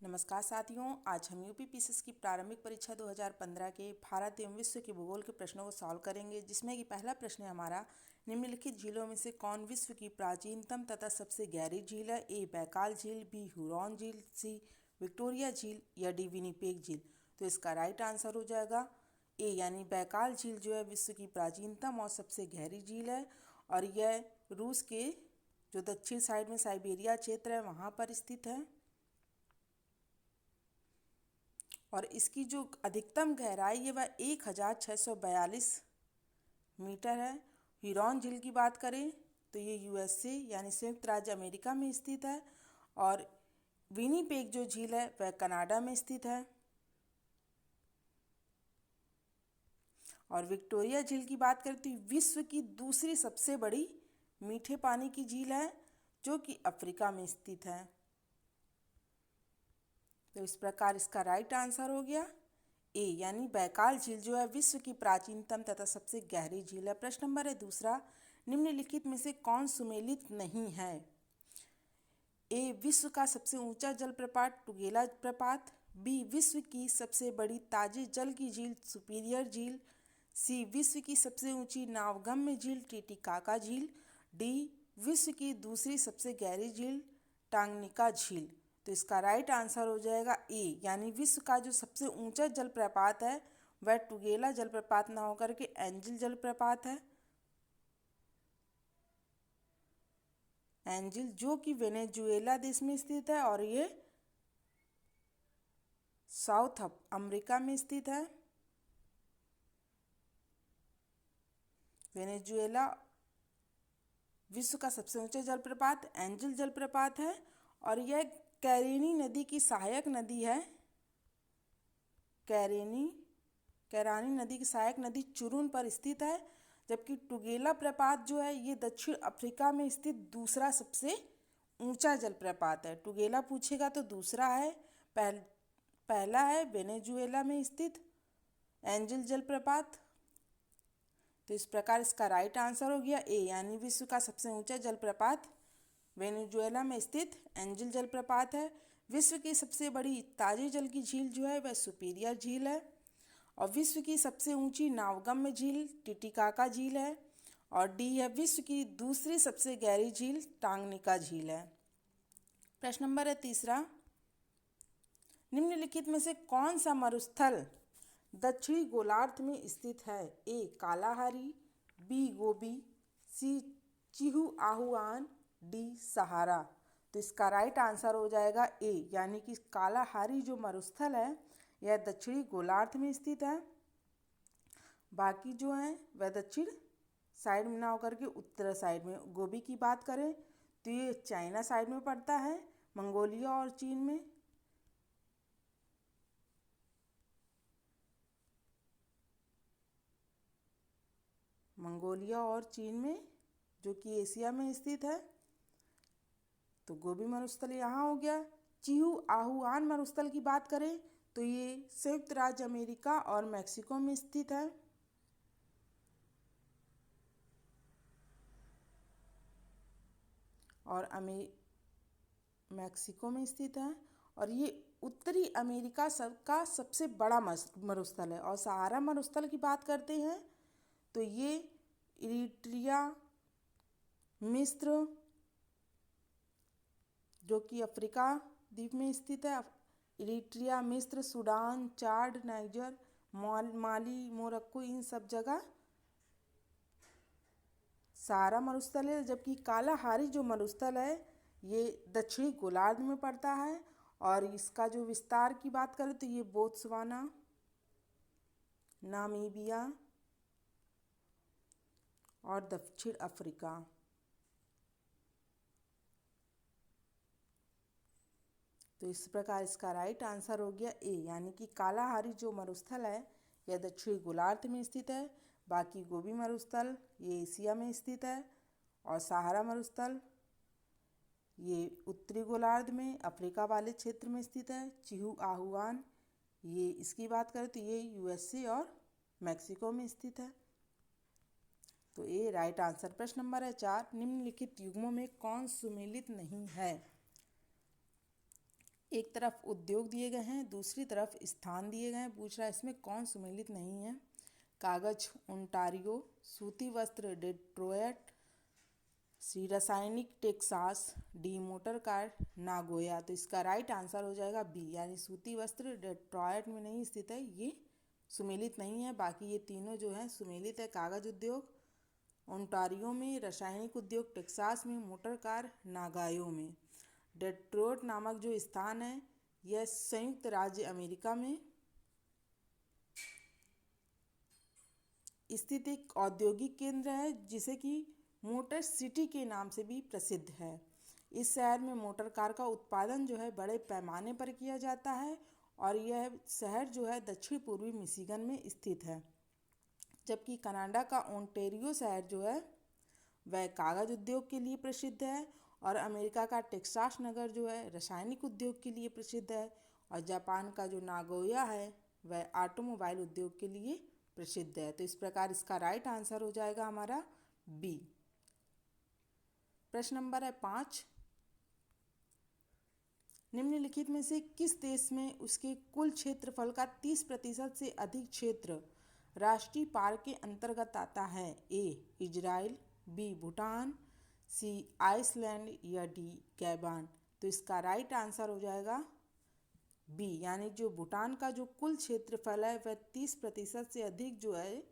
नमस्कार साथियों, आज हम यूपी पीसीएस की प्रारंभिक परीक्षा 2015 के भारत एवं विश्व के भूगोल के प्रश्नों को सॉल्व करेंगे, जिसमें कि पहला प्रश्न है हमारा, निम्नलिखित झीलों में से कौन विश्व की प्राचीनतम तथा सबसे गहरी झील है? ए बैकाल झील, बी हुरॉन झील, सी विक्टोरिया झील या डी विनिपेग झील। तो इसका राइट आंसर हो जाएगा ए, यानी बैकाल झील जो है विश्व की प्राचीनतम और सबसे गहरी झील है और यह रूस के जो दक्षिण साइड में साइबेरिया क्षेत्र है वहाँ पर स्थित है और इसकी जो अधिकतम गहराई है वह 1642 मीटर है। हुरॉन झील की बात करें तो ये यूएसए यानी संयुक्त राज्य अमेरिका में स्थित है और विनिपेग जो झील है वह कनाडा में स्थित है। और विक्टोरिया झील की बात करें तो विश्व की दूसरी सबसे बड़ी मीठे पानी की झील है जो कि अफ्रीका में स्थित है। तो इस प्रकार इसका राइट आंसर हो गया ए, यानी बैकाल झील जो है विश्व की प्राचीनतम तथा सबसे गहरी झील है। प्रश्न नंबर है दूसरा, निम्नलिखित में से कौन सुमेलित नहीं है? ए विश्व का सबसे ऊंचा जलप्रपात टुगेला प्रपात, बी विश्व की सबसे बड़ी ताजे जल की झील सुपीरियर झील, सी विश्व की सबसे ऊंची नावगम्य झील टिटिकाका झील, डी विश्व की दूसरी सबसे गहरी झील टांगनिका झील। तो इसका राइट आंसर हो जाएगा ए, यानी विश्व का जो सबसे ऊंचा जलप्रपात है वह टुगेला जलप्रपात ना होकर के एंजिल जलप्रपात है। एंजिल जो कि वेनेजुएला देश में स्थित है और ये साउथ अमेरिका में स्थित है। वेनेजुएला विश्व का सबसे ऊंचा जलप्रपात एंजिल जलप्रपात है और यह कैरेनी नदी की सहायक नदी है। कैरानी नदी की सहायक नदी चुरुन पर स्थित है, जबकि टुगेला प्रपात जो है ये दक्षिण अफ्रीका में स्थित दूसरा सबसे ऊंचा जलप्रपात है। टुगेला पूछेगा तो दूसरा है, पहला है वेनेजुएला में स्थित एंजिल जलप्रपात। तो इस प्रकार इसका राइट आंसर हो गया ए, यानी विश्व का सबसे ऊंचा जलप्रपात वेनेजुएला में स्थित एंजिल जलप्रपात है। विश्व की सबसे बड़ी ताजे जल की झील जो है वह सुपीरियर झील है और विश्व की सबसे ऊंची नावगम्य झील टिटिकाका झील है और डी है विश्व की दूसरी सबसे गहरी झील टांगनिका झील है। प्रश्न नंबर है तीसरा, निम्नलिखित में से कौन सा मरुस्थल दक्षिणी गोलार्ध में स्थित है? ए कालाहारी, बी गोबी, सी चिहुआहुआन, डी सहारा। तो इसका राइट आंसर हो जाएगा ए, यानी कि कालाहारी जो मरुस्थल है यह दक्षिणी गोलार्ध में स्थित है। बाकी जो हैं वह दक्षिण साइड में ना होकर के उत्तर साइड में। गोबी की बात करें तो ये चाइना साइड में पड़ता है, मंगोलिया और चीन में। मंगोलिया और चीन में जो कि एशिया में स्थित है। तो गोबी मरुस्थल यहाँ हो गया। चिहुआहुआन मरुस्थल की बात करें तो ये संयुक्त राज्य अमेरिका और मैक्सिको में स्थित है। और मैक्सिको में स्थित है और ये उत्तरी अमेरिका का सबसे बड़ा मरुस्थल है। और सहारा मरुस्थल की बात करते हैं तो ये इरिट्रिया, मिस्र जो कि अफ्रीका द्वीप में स्थित है, इरिट्रिया, मिस्र, सूडान, चाड, नाइजर, माली, मोरक्को, इन सब जगह सहारा मरुस्थल है। जबकि कालाहारी जो मरुस्थल है ये दक्षिणी गोलार्ध में पड़ता है और इसका जो विस्तार की बात करें तो ये बोत्सवाना, नामीबिया और दक्षिण अफ्रीका। तो इस प्रकार इसका राइट आंसर हो गया ए, यानी कि कालाहारी जो मरुस्थल है यह दक्षिणी गोलार्ध में स्थित है। बाकी गोबी मरुस्थल ये एशिया में स्थित है और सहारा मरुस्थल ये उत्तरी गोलार्ध में अफ्रीका वाले क्षेत्र में स्थित है। चिहुआहुआन ये इसकी बात करें तो ये यूएसए और मैक्सिको में स्थित है। तो ये राइट आंसर। प्रश्न नंबर है 4, निम्नलिखित युग्मों में कौन सुमेलित नहीं है? एक तरफ उद्योग दिए गए हैं, दूसरी तरफ स्थान दिए गए हैं। पूछ रहा है इसमें कौन सुमेलित नहीं है। कागज ओंटारियो, सूती वस्त्र डेट्रॉयट, सी रासायनिक Texas, D motor car Nagoya. तो इसका राइट आंसर हो जाएगा बी, यानी सूती वस्त्र डेट्रॉयट में नहीं स्थित है, ये सुमेलित नहीं है। बाकी ये तीनों जो है सुमेलित है। कागज उद्योग ओंटारियो में, रासायनिक उद्योग टेक्सास में, मोटर कार नागायो में। डेट्रॉयट नामक जो स्थान है यह संयुक्त राज्य अमेरिका में स्थित एक औद्योगिक केंद्र है, जिसे कि मोटर सिटी के नाम से भी प्रसिद्ध है। इस शहर में मोटर कार का उत्पादन जो है बड़े पैमाने पर किया जाता है और यह शहर जो है दक्षिण पूर्वी मिशिगन में स्थित है। जबकि कनाडा का ओंटारियो शहर जो है वह कागज उद्योग के लिए प्रसिद्ध है और अमेरिका का टेक्सास नगर जो है रासायनिक उद्योग के लिए प्रसिद्ध है और जापान का जो नागोया है वह ऑटोमोबाइल उद्योग के लिए प्रसिद्ध है। तो इस प्रकार इसका राइट आंसर हो जाएगा हमारा बी। प्रश्न नंबर है 5। निम्नलिखित में से किस देश में उसके कुल क्षेत्रफल का 30% से अधिक क्षेत्र राष्ट्रीय पार्क के अंतर्गत आता है? ए इजराइल, बी भूटान, सी आइसलैंड या डी गैबान। तो इसका राइट आंसर हो जाएगा बी, यानी जो भूटान का जो कुल क्षेत्रफल है वह 30% से अधिक जो है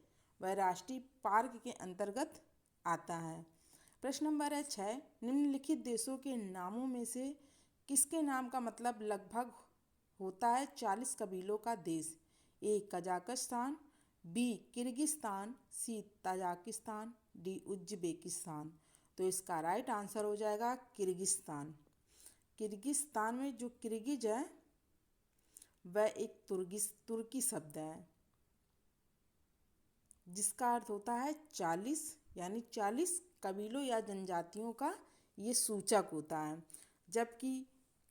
वह राष्ट्रीय पार्क के अंतर्गत आता है। प्रश्न नंबर है 6। निम्नलिखित देशों के नामों में से किसके नाम का मतलब लगभग होता है 40 कबीलों का देश? ए कजाकिस्तान, बी किर्गिस्तान, सी ताजिकिस्तान, डी उज्बेकिस्तान। तो इसका राइट आंसर हो जाएगा किर्गिस्तान। किर्गिस्तान में जो किर्गिज है वह एक तुर्की शब्द है जिसका अर्थ होता है 40, यानी 40 कबीलों या जनजातियों का ये सूचक होता है। जबकि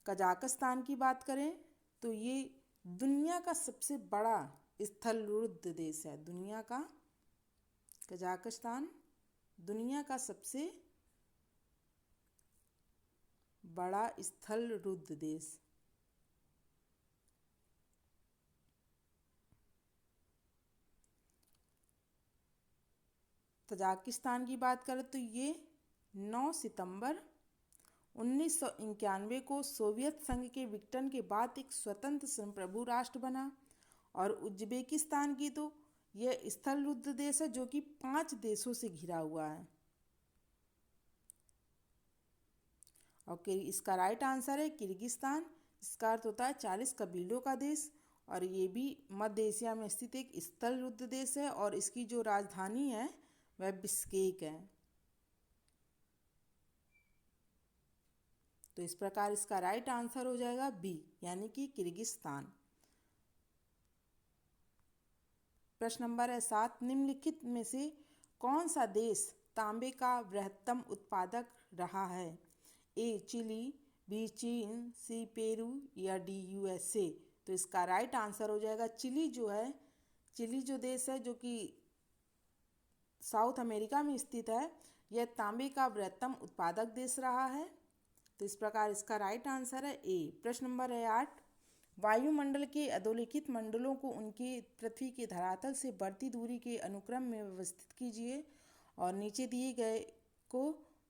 कजाकिस्तान की बात करें तो ये दुनिया का सबसे बड़ा स्थलरुद्ध देश है। कजाकिस्तान दुनिया का सबसे बड़ा स्थलरुद्ध देश। तजाकिस्तान की बात करें तो ये 9 सितंबर 1991 को सोवियत संघ के विघटन के बाद एक स्वतंत्र संप्रभु राष्ट्र बना। और उज्बेकिस्तान की तो यह स्थलरुद्ध देश है जो कि 5 देशों से घिरा हुआ है। और इसका राइट आंसर है किर्गिस्तान। इसका अर्थ होता है 40 कबीलों का देश और ये भी मध्य एशिया में स्थित एक स्थलरुद्ध देश है और इसकी जो राजधानी है वह बिश्केक है। तो इस प्रकार इसका राइट आंसर हो जाएगा बी, यानी कि किर्गिस्तान। प्रश्न नंबर है 7। निम्नलिखित में से कौन सा देश तांबे का बृहत्तम उत्पादक रहा है? ए चिली, बी चीन, सी पेरू या डी यूएसए। तो इसका राइट आंसर हो जाएगा चिली जो है। चिली जो देश है जो कि साउथ अमेरिका में स्थित है, यह तांबे का बृहत्तम उत्पादक देश रहा है। तो इस प्रकार इसका राइट आंसर है ए। प्रश्न नंबर है 8। वायुमंडल के अधोलिखित मंडलों को उनके पृथ्वी के धरातल से बढ़ती दूरी के अनुक्रम में व्यवस्थित कीजिए और नीचे दिए गए को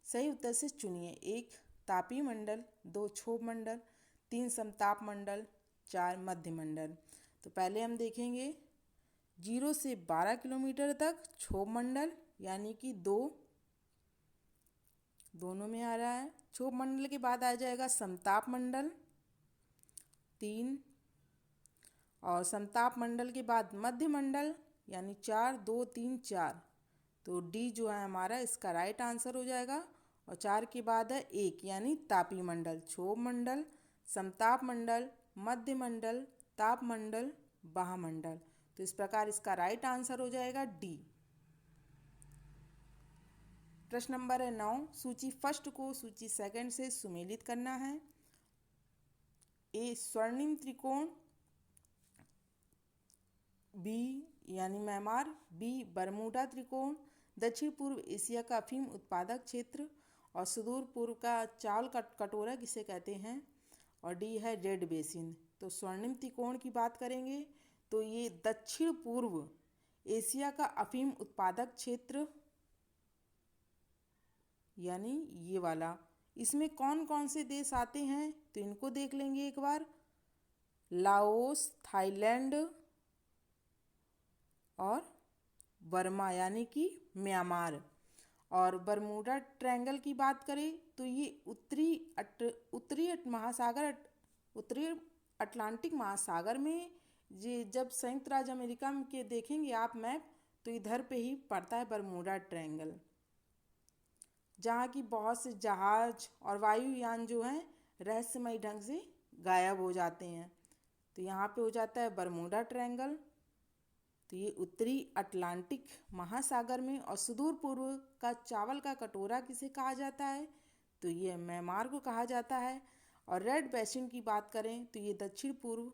सही उत्तर से चुनिए। 1 तापीय मंडल, 2 क्षोभ मंडल, 3 समताप मंडल, 4 मध्य मंडल। तो पहले हम देखेंगे 0 से 12 किलोमीटर तक क्षोभ मंडल, यानी कि 2 दोनों में आ रहा है। क्षोभ मंडल के बाद आ जाएगा समताप मंडल 3 और समताप मंडल के बाद मध्य मंडल यानी 4, 2, 3, 4। तो डी जो है हमारा इसका राइट आंसर हो जाएगा। और 4 के बाद है 1 यानी तापीय मंडल, क्षोभ मंडल, समताप मंडल, मध्य मंडल, ताप मंडल, बाह्यमंडल। तो इस प्रकार इसका राइट आंसर हो जाएगा डी। प्रश्न नंबर है 9। सूची फर्स्ट को सूची सेकंड से सुमेलित करना है। ए स्वर्णिम त्रिकोण, बी यानी म्यांमार, बी बरमूडा त्रिकोण, दक्षिण पूर्व एशिया का अफीम उत्पादक क्षेत्र और सुदूर पूर्व का चावल का कटोरा किसे कहते हैं, और डी है रेड बेसिन। तो स्वर्णिम त्रिकोण की बात करेंगे तो ये दक्षिण पूर्व एशिया का अफीम उत्पादक क्षेत्र यानी ये वाला, इसमें कौन कौन से देश आते हैं तो इनको देख लेंगे एक बार। लाओस, थाईलैंड और बर्मा यानी कि म्यांमार। और बरमूडा ट्रायंगल की बात करें तो ये उत्तरी अटलांटिक महासागर में, ये जब संयुक्त राज्य अमेरिका में के देखेंगे आप मैप तो इधर पे ही पड़ता है बरमूडा ट्रायंगल, जहाँ की बहुत से जहाज और वायुयान जो हैं रहस्यमयी ढंग से गायब हो जाते हैं। तो यहाँ पे हो जाता है बरमूडा ट्रायंगल। तो ये उत्तरी अटलांटिक महासागर में। और सुदूर पूर्व का चावल का कटोरा किसे कहा जाता है तो ये म्यांमार को कहा जाता है। और रेड बेसिन की बात करें तो ये दक्षिण पूर्व,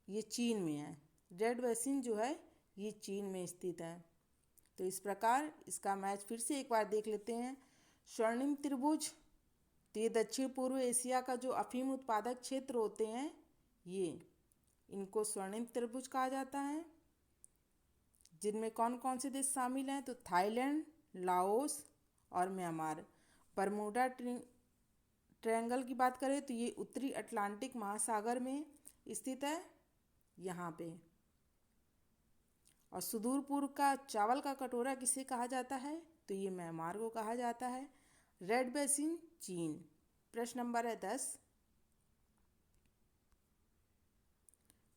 ये चीन में है। रेड बेसिन जो है ये चीन में स्थित है। तो इस प्रकार इसका मैच फिर से एक बार देख लेते हैं। स्वर्णिम त्रिभुज, तो ये दक्षिण पूर्व एशिया का जो अफीम उत्पादक क्षेत्र होते हैं ये, इनको स्वर्णिम त्रिभुज कहा जाता है, जिनमें कौन कौन से देश शामिल हैं तो थाईलैंड, लाओस और म्यांमार। बरमूडा ट्रायंगल की बात करें तो ये उत्तरी अटलांटिक महासागर में स्थित है यहाँ पे। और सुदूर पूर्व का चावल का कटोरा किसे कहा जाता है तो ये म्यांमार को कहा जाता है। रेड बेसिन चीन। प्रश्न नंबर है 10।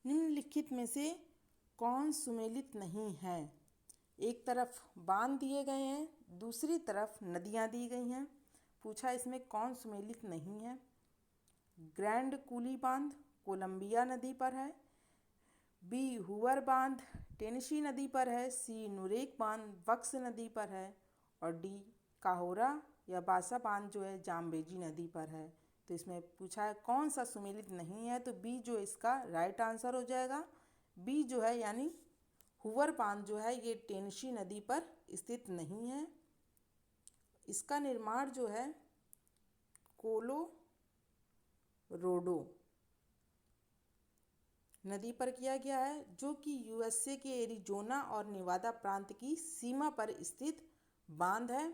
निम्नलिखित में से कौन सुमेलित नहीं है। एक तरफ बांध दिए गए हैं, दूसरी तरफ नदियाँ दी गई हैं। पूछा इसमें कौन सुमेलित नहीं है। ग्रैंड कूली बांध कोलंबिया नदी पर है, बी हुवर बांध टेनेसी नदी पर है, सी नुरेक बांध बक्स नदी पर है और डी काहोरा या बासा बांध जो है जाम्बेजी नदी पर है। तो इसमें पूछा है कौन सा सुमेलित नहीं है तो बी जो इसका राइट आंसर हो जाएगा। बी जो है यानी हुवर बांध जो है ये टेनेसी नदी पर स्थित नहीं है। इसका निर्माण जो है कोलोराडो नदी पर किया गया है, जो कि यूएसए के एरिजोना और नेवादा प्रांत की सीमा पर स्थित बांध है।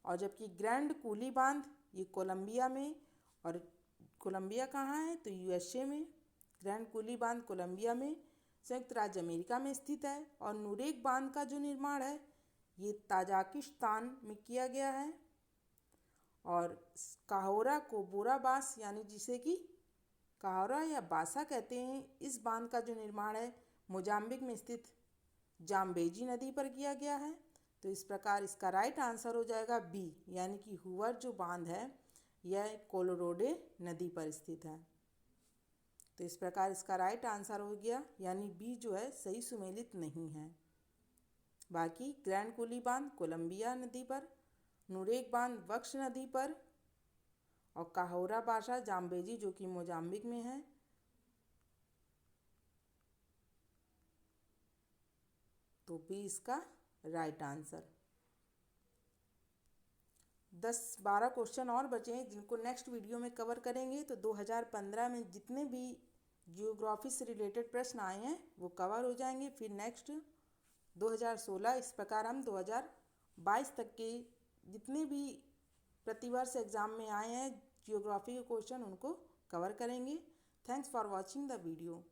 और जबकि ग्रैंड कूली बांध ये कोलंबिया में, और कोलंबिया कहाँ है तो यूएसए में। ग्रैंड कूली बांध कोलंबिया में संयुक्त राज्य अमेरिका में स्थित है। और नुरेक बांध का जो निर्माण है ये ताजिकिस्तान में किया गया है। और काहोरा को बोराबास यानी जिसे कि काहोरा या बासा कहते हैं, इस बांध का जो निर्माण है मोजाम्बिक में स्थित जाम्बेजी नदी पर किया गया है। तो इस प्रकार इसका राइट आंसर हो जाएगा बी, यानी कि हुवर जो बांध है यह कोलोराडो नदी पर स्थित है। तो इस प्रकार इसका राइट आंसर हो गया, यानी बी जो है सही सुमेलित नहीं है। बाकी ग्रैंड कूली बांध कोलंबिया नदी पर, नुरेक बांध बक्स नदी पर और काहोरा बासा जाम्बेजी जो कि मोजाम्बिक में है। तो बी इसका राइट आंसर। 10-12 क्वेश्चन और बचे हैं जिनको नेक्स्ट वीडियो में कवर करेंगे। तो 2015 में जितने भी जियोग्राफी से रिलेटेड प्रश्न आए हैं वो कवर हो जाएंगे। फिर नेक्स्ट 2016 इस प्रकार हम 2022 तक के जितने भी प्रतिवर्ष एग्जाम में आए हैं जियोग्राफी के क्वेश्चन उनको कवर करेंगे। Thanks for watching the video.